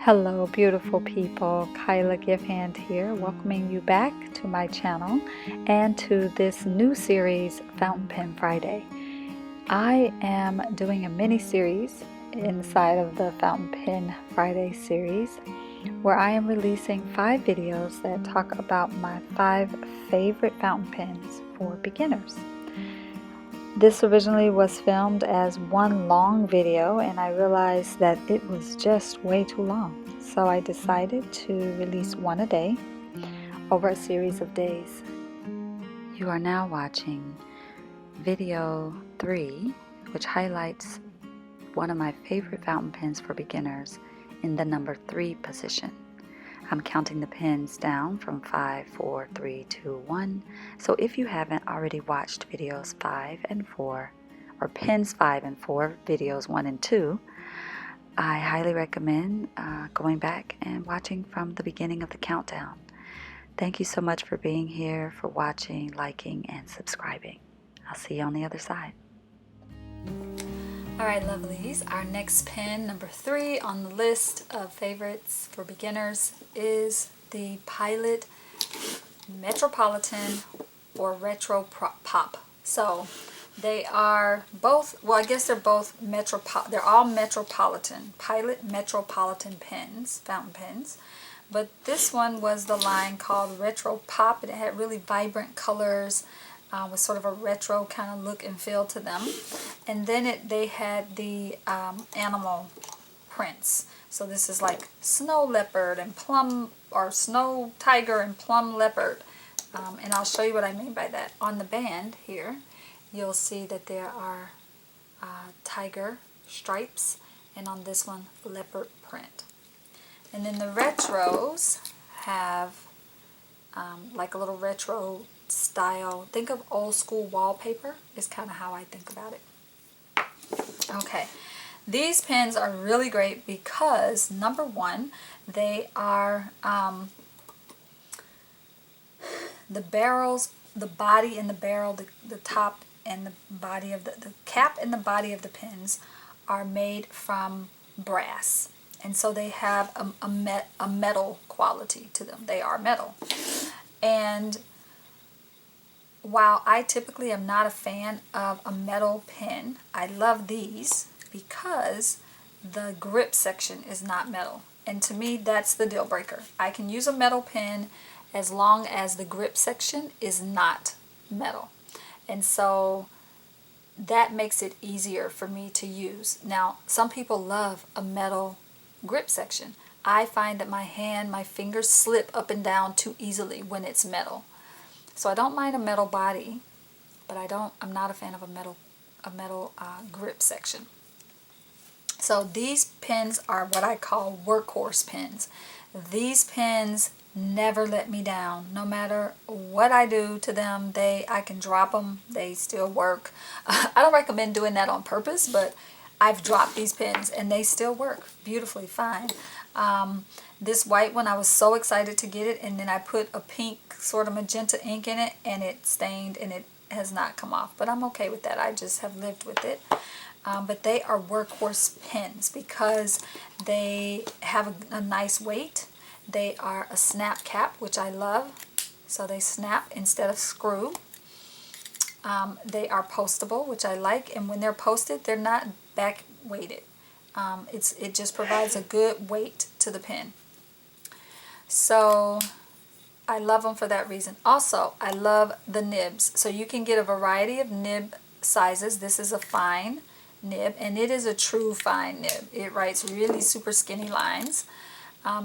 Hello beautiful people, Kyla Givehand here, welcoming you back to my channel and to this new series, Fountain Pen Friday. I am doing a mini series inside of the Fountain Pen Friday series where I am releasing 5 videos that talk about my 5 favorite fountain pens for beginners. This originally was filmed as one long video and I realized that it was just way too long. So I decided to release one a day over a series of days. You are now watching video 3, which highlights one of my favorite fountain pens for beginners in the number 3 position. I'm counting the pens down from 5, 4, 3, 2, 1. So if you haven't already watched videos 5 and 4, or pens 5 and 4, videos 1 and 2, I highly recommend going back and watching from the beginning of the countdown. Thank you so much for being here, for watching, liking, and subscribing. I'll see you on the other side. Alright lovelies, our next pen, number 3 on the list of favorites for beginners, is the Pilot Metropolitan or Retro Pop. So they are both, well I guess they're both they're all Metropolitan, Pilot Metropolitan pens, fountain pens. But this one was the line called Retro Pop, and it had really vibrant colors. With sort of a retro kind of look and feel to them. And then they had the animal prints. So this is like snow leopard and plum, or snow tiger and plum leopard. And I'll show you what I mean by that. On the band here, you'll see that there are tiger stripes, and on this one, leopard print. And then the retros have like a little retro style. Think of old school wallpaper is kind of how I think about it. Okay, these pens are really great because number one, they are the barrels, the body and the barrel, the top and the body of the cap and the body of the pens are made from brass, and so they have a metal quality to them. They are metal. And while I typically am not a fan of a metal pen, I love these because the grip section is not metal. And to me, that's the deal breaker. I can use a metal pen as long as the grip section is not metal. And so that makes it easier for me to use. Now, some people love a metal grip section. I find that my fingers slip up and down too easily when it's metal. So I don't mind a metal body, but I'm not a fan of a metal grip section. So these pens are what I call workhorse pens. These pens never let me down. No matter what I do to them, I can drop them, they still work. I don't recommend doing that on purpose, but I've dropped these pens and they still work beautifully fine. This white one, I was so excited to get it, and then I put a pink sort of magenta ink in it, and it stained, and it has not come off. But I'm okay with that. I just have lived with it. But they are workhorse pens because they have a nice weight. They are a snap cap, which I love. So they snap instead of screw. They are postable, which I like, and when they're posted, they're not back weighted. It just provides a good weight to the pen. So I love them for that reason. Also, I love the nibs. So you can get a variety of nib sizes. This is a fine nib, and it is a true fine nib. It writes really super skinny lines.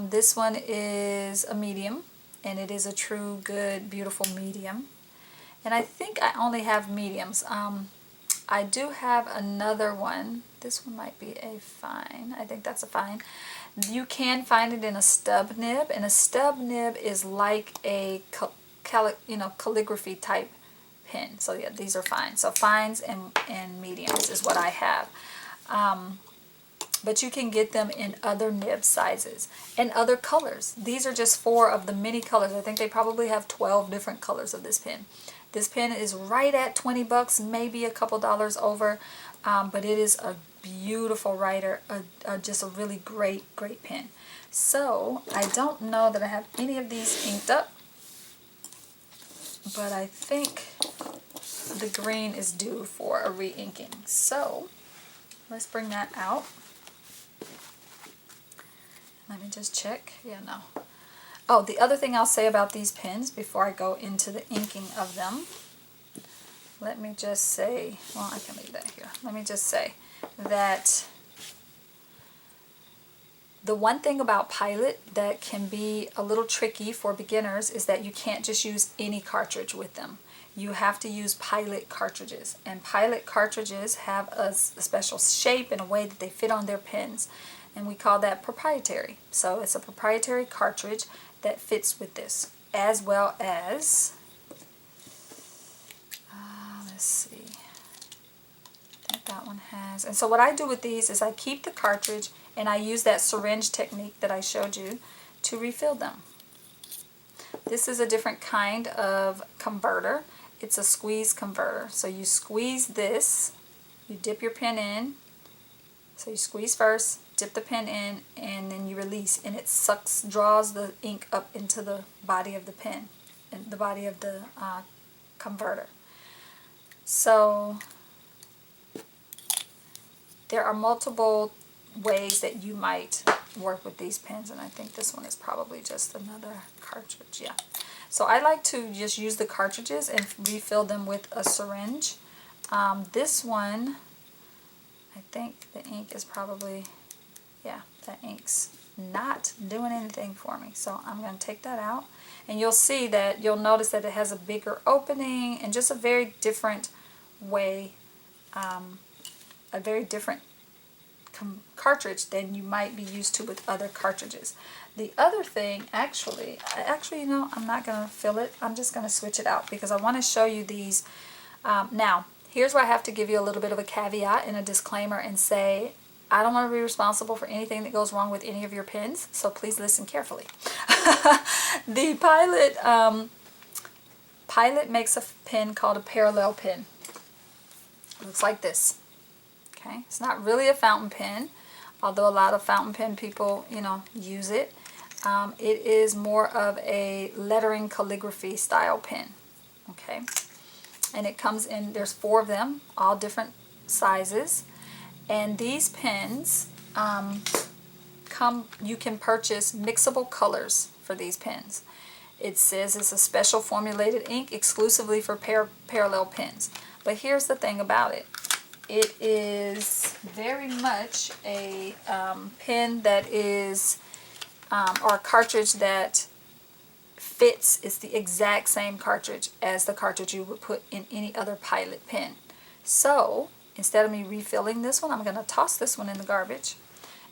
This one is a medium, and it is a true, good, beautiful medium. And I think I only have mediums. I do have another one. This one might be a fine. I think that's a fine. You can find it in a stub nib, and a stub nib is like a calligraphy type pen. So yeah, these are fine. So fines and mediums is what I have. But you can get them in other nib sizes and other colors. These are just 4 of the many colors. I think they probably have 12 different colors of this pen. This pen is right at 20 bucks, maybe a couple dollars over, but it is beautiful writer, just a really great pen. So I don't know that I have any of these inked up, but I think the green is due for a re-inking. So let's bring that out. Let me just check. Yeah, no. Oh, the other thing I'll say about these pens before I go into the inking of them, let me just say, well, I can leave that here. Let me just say that the one thing about Pilot that can be a little tricky for beginners is that you can't just use any cartridge with them. You have to use Pilot cartridges, and Pilot cartridges have a special shape and a way that they fit on their pens, and we call that proprietary. So it's a proprietary cartridge that fits with this, as well as, let's see, I think that one has, and so what I do with these is I keep the cartridge and I use that syringe technique that I showed you to refill them. This is a different kind of converter. It's a squeeze converter. So you squeeze this, you dip your pen in, so you squeeze first, dip the pen in, and then you release, and it draws the ink up into the body of the pen, and the body of the converter. So there are multiple ways that you might work with these pens, and I think this one is probably just another cartridge. Yeah. So I like to just use the cartridges and refill them with a syringe. This one, I think the ink is probably, yeah, that ink's not doing anything for me. So I'm going to take that out, and you'll see that, you'll notice that it has a bigger opening and just a very different way, a very different cartridge than you might be used to with other cartridges. The other thing, actually, you know, I'm not going to fill it. I'm just going to switch it out because I want to show you these. Now, here's where I have to give you a little bit of a caveat and a disclaimer and say, I don't want to be responsible for anything that goes wrong with any of your pens, so please listen carefully. The Pilot makes a pen called a parallel pen. It looks like this. Okay, it's not really a fountain pen, although a lot of fountain pen people, you know, use it. It is more of a lettering calligraphy style pen. Okay, and it comes in, there's 4 of them, all different sizes, and these pens you can purchase mixable colors for these pens. It says it's a special formulated ink exclusively for parallel pens. But here's the thing about it. It is very much a pen that is, or a cartridge that fits. It's the exact same cartridge as the cartridge you would put in any other Pilot pen. So instead of me refilling this one, I'm going to toss this one in the garbage,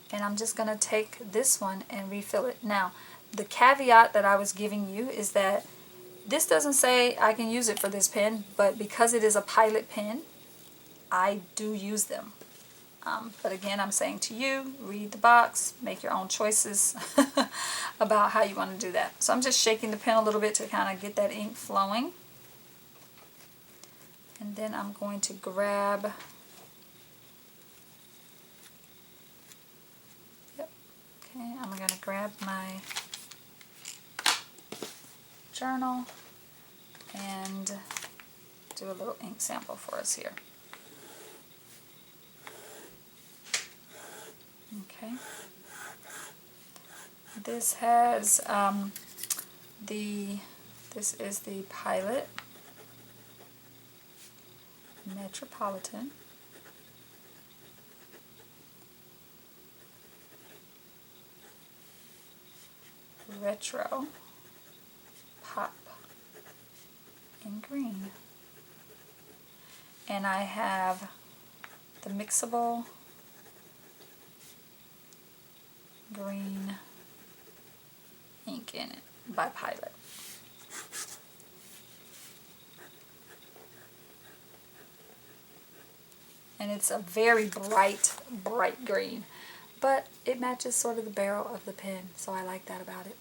and I'm just going to take this one and refill it. Now, the caveat that I was giving you is that this doesn't say I can use it for this pen, but because it is a Pilot pen, I do use them. But again, I'm saying to you, read the box, make your own choices about how you want to do that. So I'm just shaking the pen a little bit to kind of get that ink flowing. And then I'm going to grab, okay, I'm going to grab my journal and do a little ink sample for us here. Okay. This has this is the Pilot Metropolitan. Retro Pop in green. And I have the mixable green ink in it by Pilot. And it's a very bright green, but it matches sort of the barrel of the pen, so I like that about it.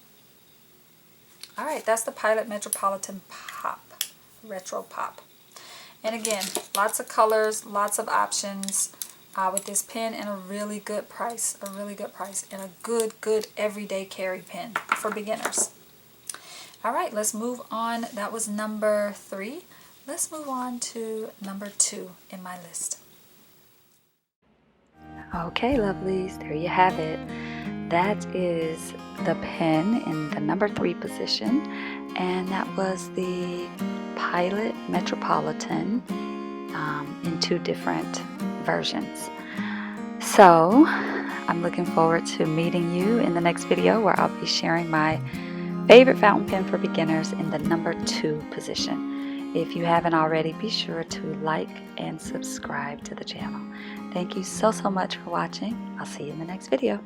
Alright, that's the Pilot Metropolitan Pop, Retro Pop. And again, lots of colors, lots of options. with this pen and a really good price, and a good everyday carry pen for beginners. All right, let's move on. That was number 3. Let's move on to number 2 in my list. Okay, lovelies, there you have it. That is the pen in the number 3 position, and that was the Pilot Metropolitan in 2 different versions. So I'm looking forward to meeting you in the next video, where I'll be sharing my favorite fountain pen for beginners in the number 2 position. If you haven't already, be sure to like and subscribe to the channel. Thank you so much for watching. I'll see you in the next video.